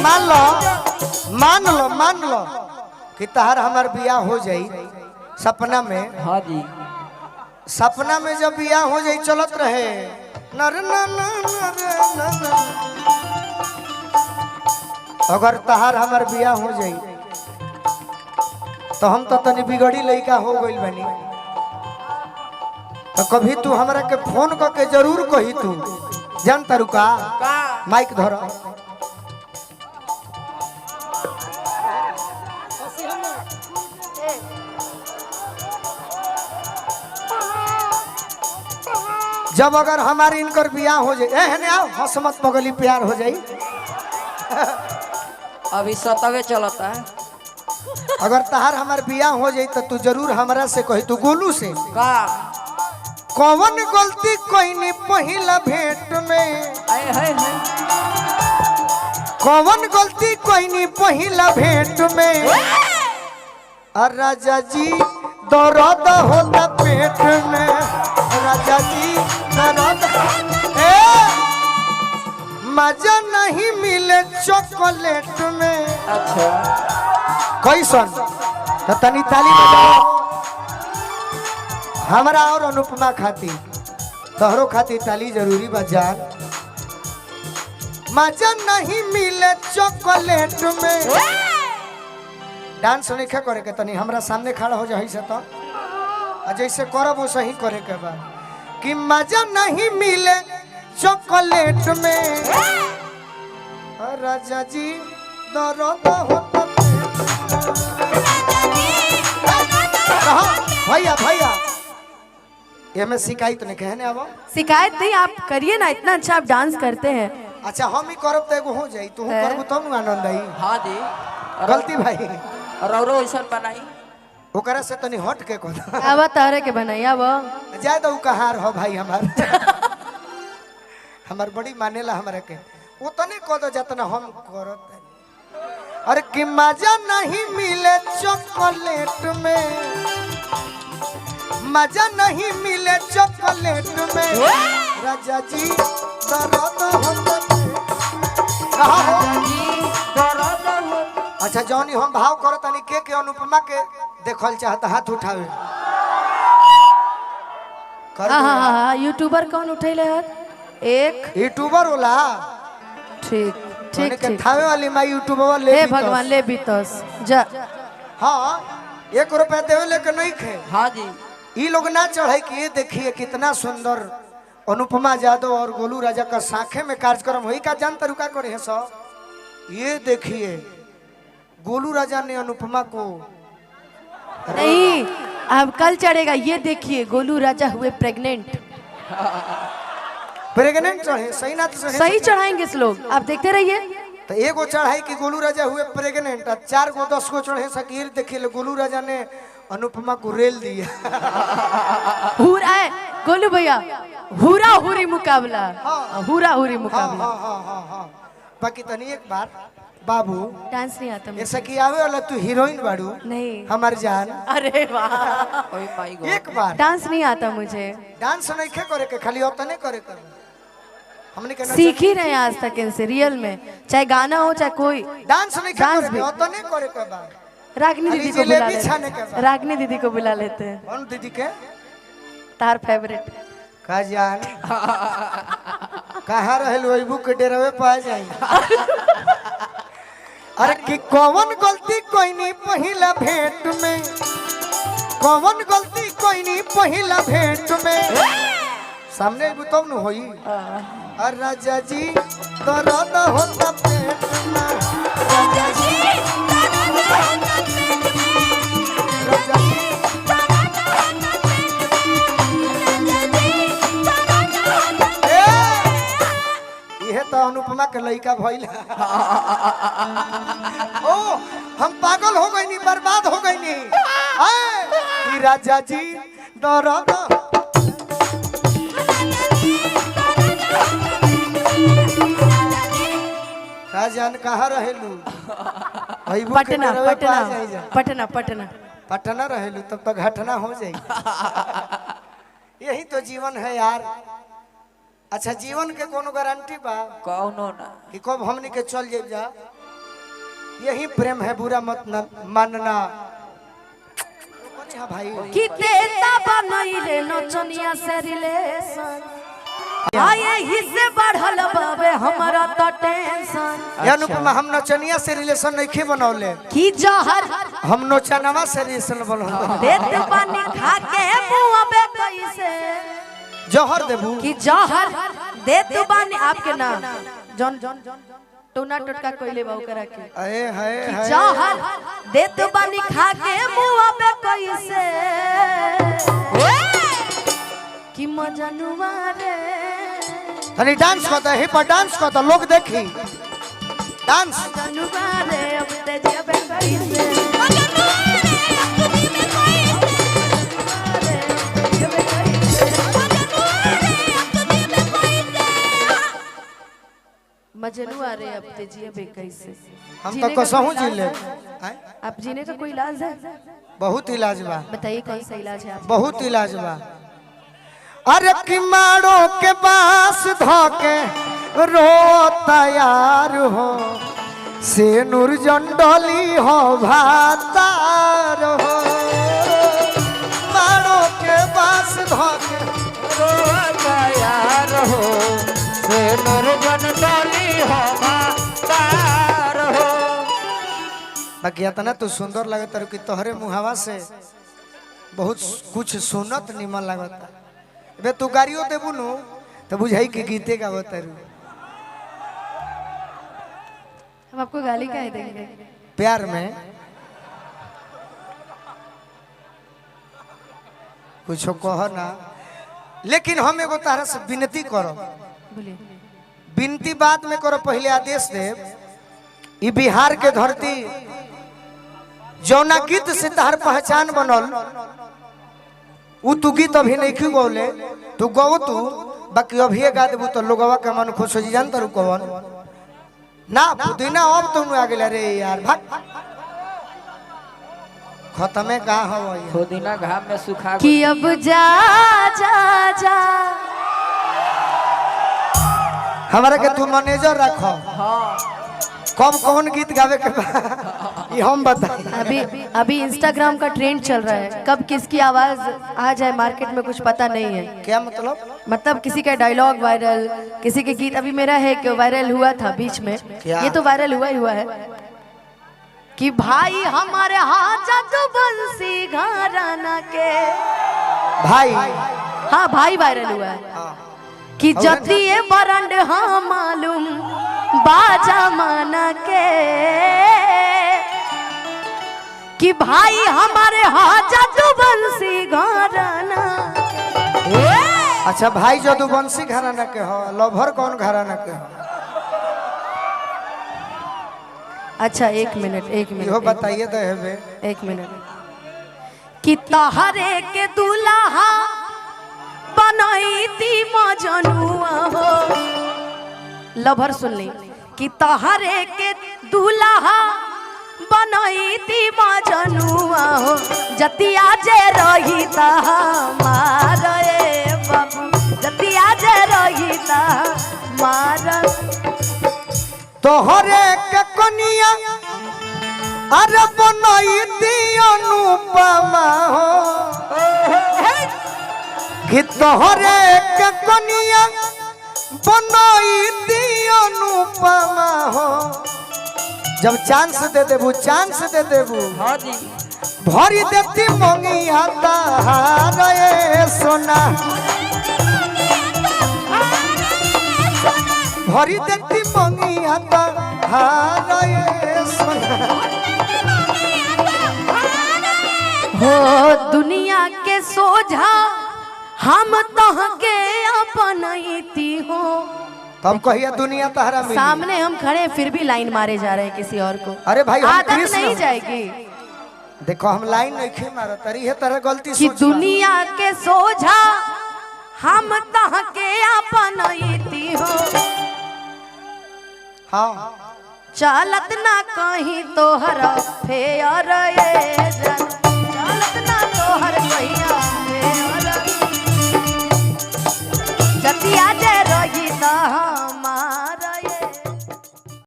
मान लो कि तहार हमार बियाह हो जाई सपना में। हाँ जी सपना में जब बियाह हो जाई चलत रहे नर न अगर तहार हमार बियाह हो जाई तो हम तो तनी बिगड़ी लइका हो गइल बनी। तो कभी तू हमरा के फोन करके जरूर कही तू जान तारू का माइक धर जब अगर हमारी इनकर बियाह हो जाए एहने आओ हसमत बगली प्यार हो जाई। अभी सतवे चलता है। अगर तहार हमार बियाह हो जाई तो तू जरूर हमरा से कही तू गोलू से का कौन गलती कोई नहीं पहिला भेंट में कौन गलती कोई नहीं पहिला भेंट में और राजा जी दर्द होता पेट में राजा जी दर्द मजा नहीं मिले चॉकलेट में। अच्छा कैसन तो तनी ताली बजाओ हमरा और अनुपमा खाती तोहरो खाती ताली जरूरी बजा। मजा नहीं मिले चॉकलेट में डांस नहीं करे के तनी हमरा सामने खड़ा हो जाई से तो जैसे करब वो सही करे के बा कि मजा नहीं मिले चॉकलेट में राजा जी दर्द होता भैया भैया ये मैं शिकायत नहीं कहने अब शिकायत नहीं आप करिए ना इतना अच्छा आप डांस करते हैं। अच्छा हम ही करब तो एगो हो जाई तू करबू तब न आनंद आई। हाँ जी गलती भाई और ऐसा बनाई ओकरा से तनी हट के कह अब तहरे के बनाई अब जाए तो कहार हो भाई हमार बड़ी मानेला हमरा के वो तनी कह दो जतना हम करत अरे कि मजा नहीं मिले चॉकलेट में मजा नहीं मिले चॉकलेट में राजा जी दर्द होता अच्छा जौनी हम भाव करत तनी के अनुपमा के देखल चाहता हाथ उठावे हाँ यूट्यूबर कौन उठेले हाथ एक यूट्यूबर होला ठीक ठीक ठीक थावे वाली माई यूट्यूबर ले हे भगवान ले बीतस जा हाँ 1 रुपया देवे लेके नहीं खे। हाँ जी ये लोग ना चढ़े कि ये देखिए कितना सुंदर अनुपमा यादव और गोलू राजा का साखे में कार्यक्रम हुई का जान तरुका करे है सब। ये देखिए गोलू राजा ने अनुपमा को नहीं अब कल चढ़ेगा। ये देखिए गोलू राजा हुए प्रेग्नेंट चढ़े सही ना तो सही चढ़ाएंगे इस लोग आप देखते रहिए। तो एगो चढ़ाई कि गोलू राजा हुए प्रेग्नेंट 4 गो 10 गो चढ़े सकीर देखिए गोलू राजा ने अनुपमा को रेल दिया। हुरा है गोलू भैया हुरा हुरी मुकाबला हुरा हुरी मुकाबला। हाँ बाकी तनी एक बार बाबू डांस नहीं आता मुझे। ऐसा कि आवे वाला तू हीरोइन बाड़ू नहीं हमार जान। अरे वाह एक बार डांस नहीं आता मुझे। डांस नहीं करे के खाली अपने करे कर हमने के सीख ही रहे आज तक इनसे रियल में चाहे गाना हो चाहे कोई डांस नहीं डांस करे अपने करे के बा। रागनी दीदी को बुला लेते रागनी दीदी को बुला लेते हैं। कौन दीदी के तार फेवरेट का जान कहाँ रहल वही बुक के डेरावे पा जाई। अरे कि कौन गलती कोई नहीं पहिला भेंट में कौन गलती कोई नहीं पहिला भेंट में सामने तब न होई। और राजा जी दर्द होता पेट में राजा जी राजा जी ये तो अनुपमा के लड़का भइल। ओ हम पागल हो गई नी बर्बाद हो गई नी। राजा जी दर्द का जान कहाँ रहेलू पटना पटना पटना पटना पटना रहेलू तब तो घटना हो जाएगी। यही तो जीवन है यार। अच्छा जीवन के कोनो गारंटी बा कौनो ना कि कब हमनी के चल जाए जा यही प्रेम है, बुरा मत मानना। भाई कि देता बनैले नचनिया से रिलेशन आए ही से बढ़ल बाबे हमारा तो टेंशन। अनुपमा हम नचनिया से रिलेशन नहीं बनौले कि जहर हम नोचनवा से रिलेशन बनौले। देत पानी खा के मुंह पे कैसे जहर देबू कि जहर देत पानी आपके नाम जॉन टोना टटका कोइले बाऊ करा के अरे है जहर देत पानी खा के मुंह पे कैसे कि मजनुआ रे तनी डांस करता है, हिप डांस करता, लोग देखी डांस। मजनुआ रे अब ते जेबे कैसे मजनुआ रे अब ते जिए कैसे। हम तो कसहूं जी ले। आप जीने का कोई इलाज है? बहुत इलाज बा। बताइए कौन सा इलाज है आप? बहुत इलाज बा। अरे कि मारो के पास धोके रो तैयार हो से नूर जंडोली हो भातार हो। मारो के पास धोके रो तैयार हो से नूर जंडोली हो भातार हो। बाकी इतना तू सुंदर लगता कि तोहरे मुहावा से बहुत कुछ सुनत निमन लगता। बे तू गाड़ियों देबू नु तो बुझाई के गीते गावत रू। हम आपको गाली काहे देंगे? प्यार में कुछ कहो ना, लेकिन हम एगो तारा से विनती करो। बोलिए। विनती बाद में करो, पहले आदेश दे। ई बिहार के धरती जौना गीत से तार पहचान बनल उ तू गीत अभी नहीं क्यों गौले, तू गौ तू बाकी अभी गा देबू तो लोगवा के मन खुश हो जी। जानता रू कौन ना पुदीना अब तुम आ गेला रे यार, भाग खत्मे का हो पुदीना घाम में सुखा कि अब जा जा जा हमारा के तू मैनेजर रखो। हाँ कब कौन गीत गावे के ये हम बता। अभी इंस्टाग्राम का ट्रेंड चल रहा है, कब किसकी आवाज आ जाए मार्केट में कुछ पता नहीं है। क्या मतलब? मतलब किसी का डायलॉग वायरल, किसी के गीत। अभी मेरा है कि वायरल हुआ था बीच में, ये तो वायरल हुआ ही हुआ है कि भाई हमारे हाथ बंसी घराना के भाई। हाँ भाई वायरल हुआ है कि जतिये बरंड हाँ मालूम बाजा माना के कि भाई हमारे हाथ बंसी घराना। अच्छा भाई जदुवंशी घराना के हो, लवहर कौन घराना के हो? अच्छा एक मिनट इहो बताइए तो हेबे। एक मिनट कि तहरे के दुल्हा बनाई थी मजनुआ हो। लभर सुन ली कि तहरे के दूल्हा बनाई थी मजनुआ हो। जतिया जे रही ता मारे बाबू, जतिया जे रही ता मार। तोहरे के कनिया अरे बनाई थी अनुपमा हो कि तोहरे के कनिया बनाई थी अनुपमा हो। जब चांस दे देबू, चांस दे देबू, हाँ जी भरी देती मोंगी आता रे सोना, भरी देती मोंगी आता रे सोना। हो दुनिया के सोझा हम तोहके अपनैती हो। तब कहिए दुनिया तहरा मिली। सामने हम खड़े फिर भी लाइन मारे जा रहे हैं किसी और को। अरे भाई हम आदत कृष्ण नहीं जाएगी देखो हम लाइन नहीं खे मारा तरी है तरह गलती कि सोच। दुनिया के सोझा हम तोहके अपनैती हो। हाँ चलत ना कहीं तोहरा फेयर ये जन, चलत ना तोहर कहीं फेयर। जतिया जे